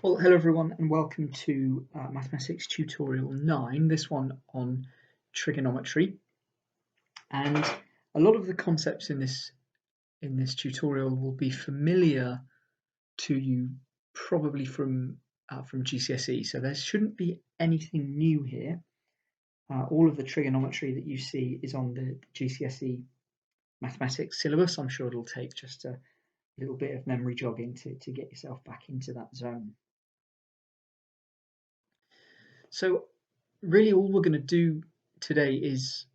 Well, hello everyone and welcome to Mathematics Tutorial 9, this one on trigonometry. And a lot of the concepts in this tutorial will be familiar to you probably from GCSE, so there shouldn't be anything new here. All of the trigonometry that you see is on the GCSE mathematics syllabus. I'm sure it'll take just a little bit of memory jogging to get yourself back into that zone. So really all we're going to do today is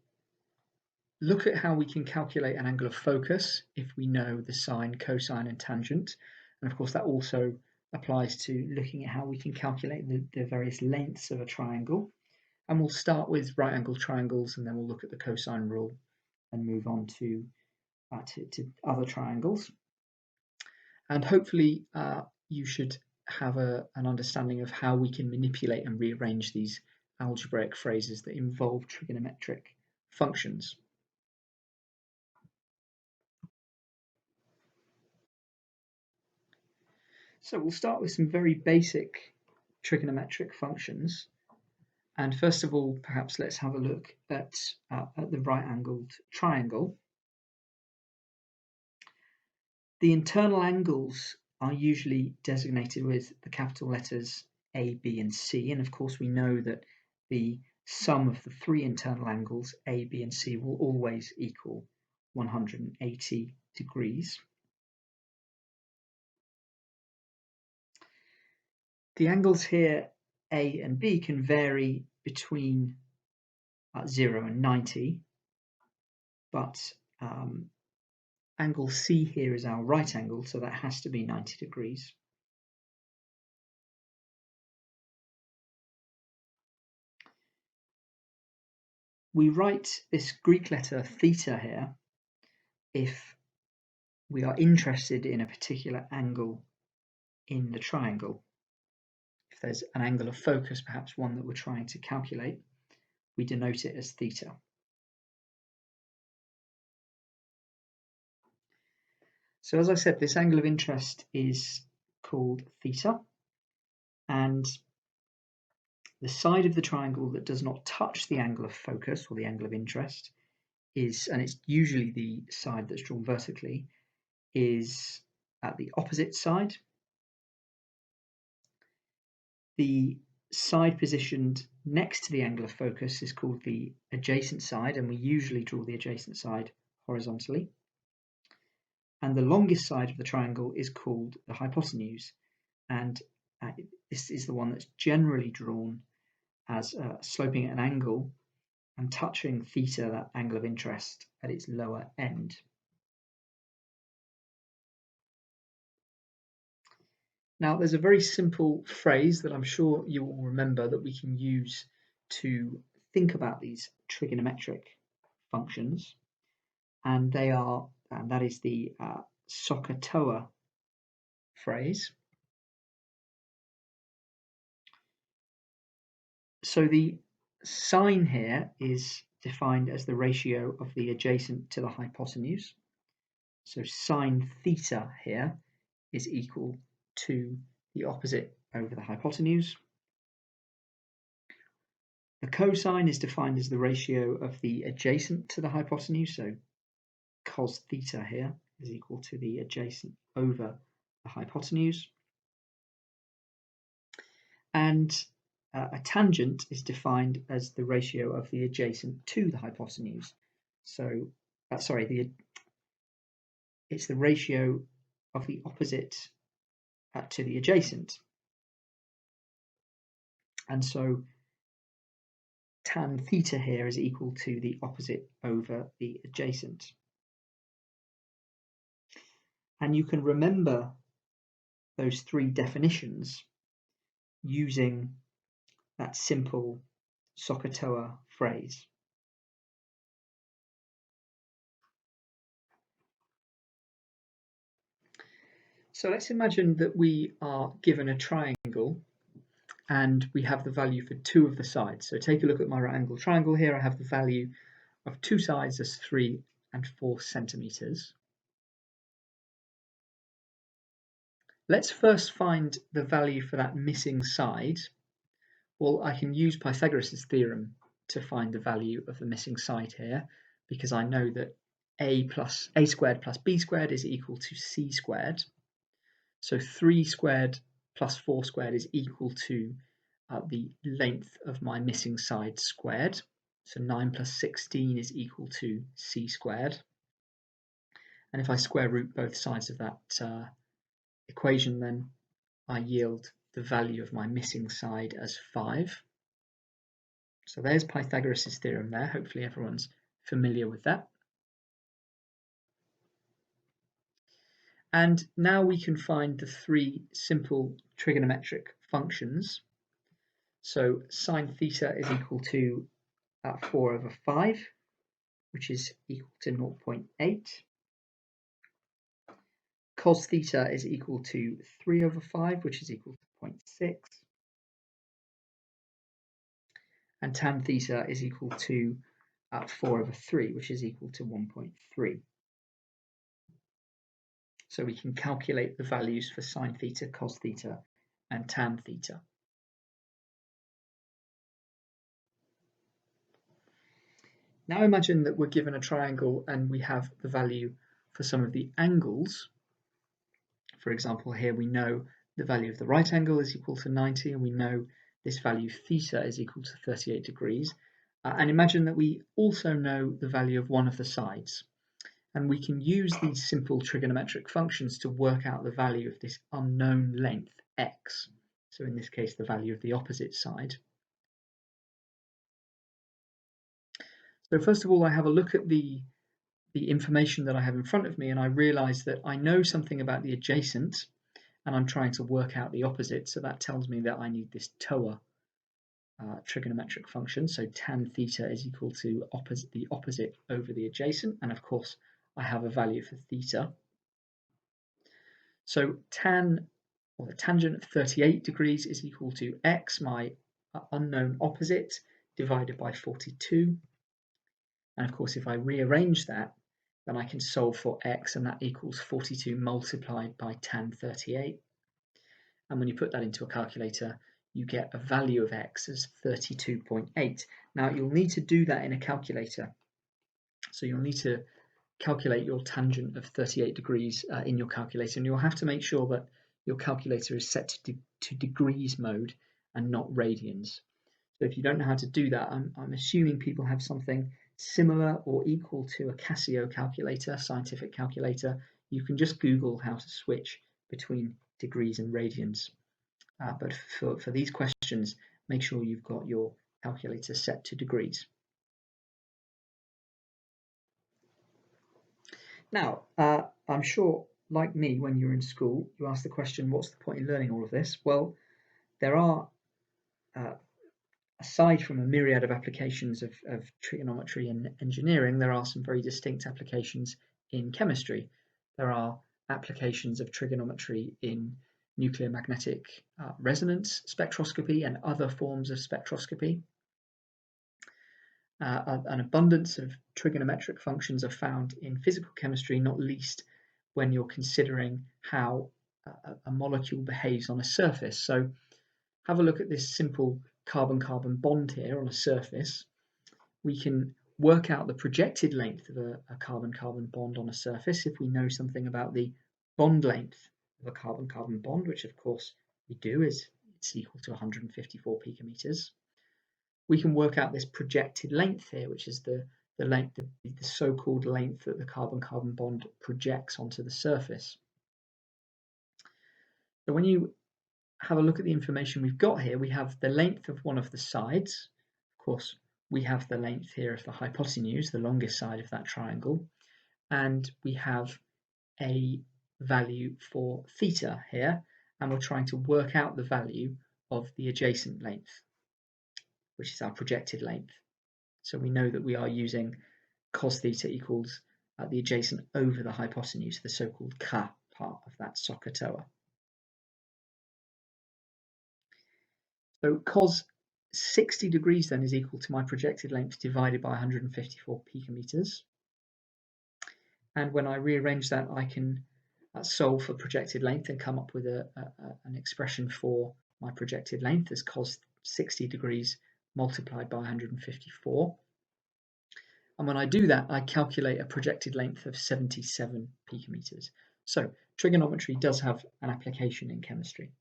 look at how we can calculate an angle of focus if we know the sine, cosine and tangent. And of course that also applies to looking at how we can calculate the various lengths of a triangle. And we'll start with right angle triangles and then we'll look at the cosine rule and move on to other triangles. And hopefully you should have an understanding of how we can manipulate and rearrange these algebraic phrases that involve trigonometric functions. So we'll start with some very basic trigonometric functions. And first of all, perhaps let's have a look at the right-angled triangle. The internal angles are usually designated with the capital letters A, B and C, and of course we know that the sum of the three internal angles A, B and C will always equal 180 degrees. The angles here A and B can vary between 0 and 90, but angle C here is our right angle, so that has to be 90 degrees. We write this Greek letter theta here if we are interested in a particular angle in the triangle. If there's an angle of focus, perhaps one that we're trying to calculate, we denote it as theta. So as I said, this angle of interest is called theta, and the side of the triangle that does not touch the angle of focus or the angle of interest is, and it's usually the side that's drawn vertically, is at the opposite side. The side positioned next to the angle of focus is called the adjacent side, and we usually draw the adjacent side horizontally. And the longest side of the triangle is called the hypotenuse, and this is the one that's generally drawn as sloping at an angle and touching theta, that angle of interest, at its lower end. Now there's a very simple phrase that I'm sure you will remember that we can use to think about these trigonometric functions, and that is the SOHCAHTOA phrase. So the sine here is defined as the ratio of the adjacent to the hypotenuse. So sine theta here is equal to the opposite over the hypotenuse. The cosine is defined as the ratio of the adjacent to the hypotenuse, so cos theta here is equal to the adjacent over the hypotenuse. And a tangent is defined as the ratio of the adjacent to the hypotenuse. So, it's the ratio of the opposite to the adjacent. And so tan theta here is equal to the opposite over the adjacent. And you can remember those three definitions using that simple SOHCAHTOA phrase. So let's imagine that we are given a triangle and we have the value for two of the sides. So take a look at my right angle triangle here. I have the value of two sides as 3 and 4 centimeters. Let's first find the value for that missing side. Well, I can use Pythagoras' theorem to find the value of the missing side here, because I know that a squared plus b squared is equal to c squared. So 3 squared plus 4 squared is equal to the length of my missing side squared. So 9 plus 16 is equal to c squared. And if I square root both sides of that equation, then I yield the value of my missing side as 5. So there's Pythagoras' theorem there. Hopefully everyone's familiar with that. And now we can find the 3 simple trigonometric functions. So sine theta is equal to 4 over 5, which is equal to 0.8. Cos theta is equal to 3 over 5, which is equal to 0.6. And tan theta is equal to 4 over 3, which is equal to 1.3. So we can calculate the values for sine theta, cos theta, and tan theta. Now imagine that we're given a triangle and we have the value for some of the angles. For example, here we know the value of the right angle is equal to 90, and we know this value theta is equal to 38 degrees. And imagine that we also know the value of one of the sides. And we can use these simple trigonometric functions to work out the value of this unknown length, x. So in this case, the value of the opposite side. So first of all, I have a look at the information that I have in front of me, and I realize that I know something about the adjacent, and I'm trying to work out the opposite. So that tells me that I need this TOA trigonometric function. So tan theta is equal to the opposite over the adjacent, and of course I have a value for theta. So tan, or the tangent of 38 degrees, is equal to x, my unknown opposite, divided by 42. And of course, if I rearrange that, then I can solve for x, and that equals 42 multiplied by tan 38. And when you put that into a calculator, you get a value of x as 32.8. Now, you'll need to do that in a calculator. So you'll need to calculate your tangent of 38 degrees in your calculator, and you'll have to make sure that your calculator is set to degrees mode and not radians. So if you don't know how to do that, I'm assuming people have something similar or equal to a Casio calculator, scientific calculator. You can just Google how to switch between degrees and radians. But for these questions, make sure you've got your calculator set to degrees. Now, I'm sure, like me, when you're in school, you ask the question, what's the point in learning all of this? Well, there are, aside from a myriad of applications of trigonometry and engineering, there are some very distinct applications in chemistry. There are applications of trigonometry in nuclear magnetic resonance spectroscopy and other forms of spectroscopy. An abundance of trigonometric functions are found in physical chemistry, not least when you're considering how a molecule behaves on a surface. So have a look at this simple carbon-carbon bond here on a surface. We can work out the projected length of a carbon-carbon bond on a surface if we know something about the bond length of a carbon-carbon bond, which of course we do, is it's equal to 154 picometers. We can work out this projected length here, which is the length, the so-called length that the carbon-carbon bond projects onto the surface. So when you have a look at the information we've got here, we have the length of one of the sides. Of course, we have the length here of the hypotenuse, the longest side of that triangle, and we have a value for theta here, and we're trying to work out the value of the adjacent length, which is our projected length. So we know that we are using cos theta equals the adjacent over the hypotenuse, the so-called ka part of that SOHCAHTOA. So cos 60 degrees then is equal to my projected length divided by 154 picometers. And when I rearrange that, I can solve for projected length and come up with an expression for my projected length as cos 60 degrees multiplied by 154. And when I do that, I calculate a projected length of 77 picometers. So trigonometry does have an application in chemistry.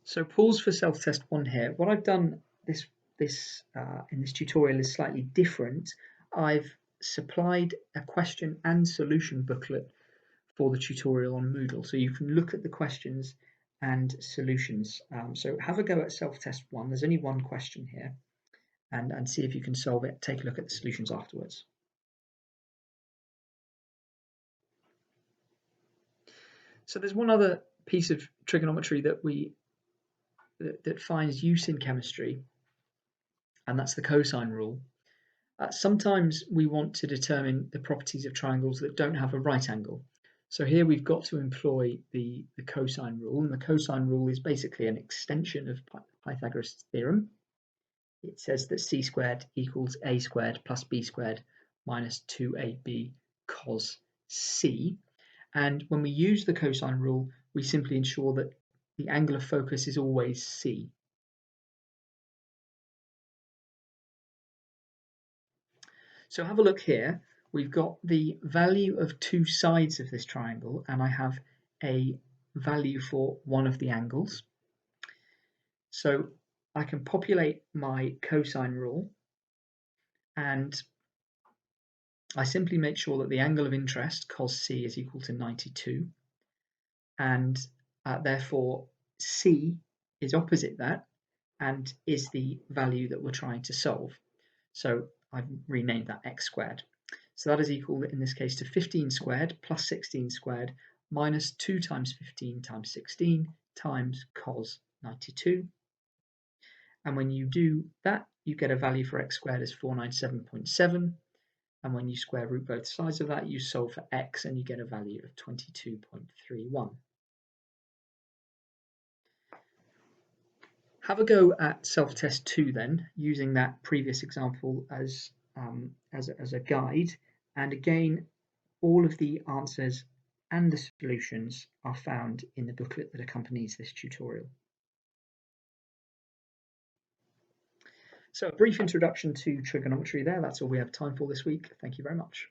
So pause for self-test 1 here. What I've done in this tutorial is slightly different. I've supplied a question and solution booklet for the tutorial on Moodle, so you can look at the questions and solutions. So have a go at self-test 1. There's only one question here, and see if you can solve it. Take a look at the solutions afterwards. So there's one other piece of trigonometry that finds use in chemistry, and that's the cosine rule. Sometimes we want to determine the properties of triangles that don't have a right angle. So here we've got to employ the cosine rule, and the cosine rule is basically an extension of Pythagoras' theorem. It says that c squared equals a squared plus b squared minus 2ab cos c. And when we use the cosine rule, we simply ensure that the angle of focus is always c. So have a look here. We've got the value of two sides of this triangle, and I have a value for one of the angles. So I can populate my cosine rule, and I simply make sure that the angle of interest, cos C, is equal to 92, and therefore C is opposite that and is the value that we're trying to solve. So I've renamed that x squared. So that is equal, in this case, to 15 squared plus 16 squared minus 2 times 15 times 16 times cos 92. And when you do that, you get a value for x squared as 497.7. And when you square root both sides of that, you solve for x and you get a value of 22.31. Have a go at self-test 2 then, using that previous example as a guide. And again, all of the answers and the solutions are found in the booklet that accompanies this tutorial. So a brief introduction to trigonometry there. That's all we have time for this week. Thank you very much.